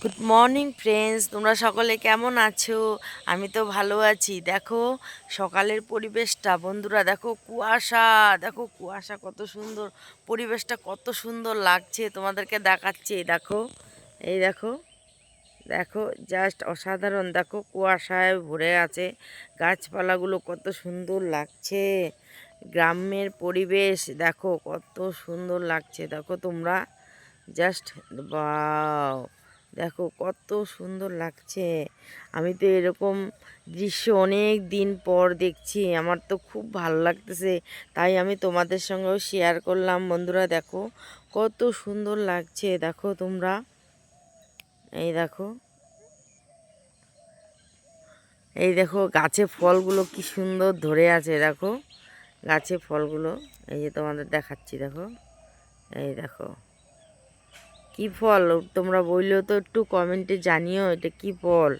Good morning friends, তোমরা সকলে কেমন আছো? আমি তো ভালো আছি। দেখো সকালের পরিবেশটা বন্ধুরা, দেখো কুয়াশা, দেখো কুয়াশা কত সুন্দর, পরিবেশটা কত সুন্দর লাগছে তোমাদেরকে দেখাচ্ছি। দেখো, এই দেখো, দেখো জাস্ট অসাধারণ। দেখো কুয়াশায় ভরে আছে, গাছপালাগুলো কত সুন্দর লাগছে। গ্রামের পরিবেশ দেখো কত সুন্দর লাগছে। দেখো তোমরা জাস্ট ওয়াও, দেখো কত সুন্দর লাগছে। আমি তো এরকম দৃশ্য অনেক দিন পর দেখছি, আমার তো খুব ভালো লাগতেছে। তাই আমি তোমাদের সঙ্গেও শেয়ার করলাম। বন্ধুরা দেখো কত সুন্দর লাগছে। দেখো তোমরা, এই দেখো, এই দেখো গাছে ফলগুলো কি সুন্দর ধরে আছে। দেখো গাছে ফলগুলো, এই যে তোমাদের দেখাচ্ছি। দেখো, এই দেখো কি ফল, তোমরা বললেও তো একটু কমেন্টে জানিও এটা কি ফল।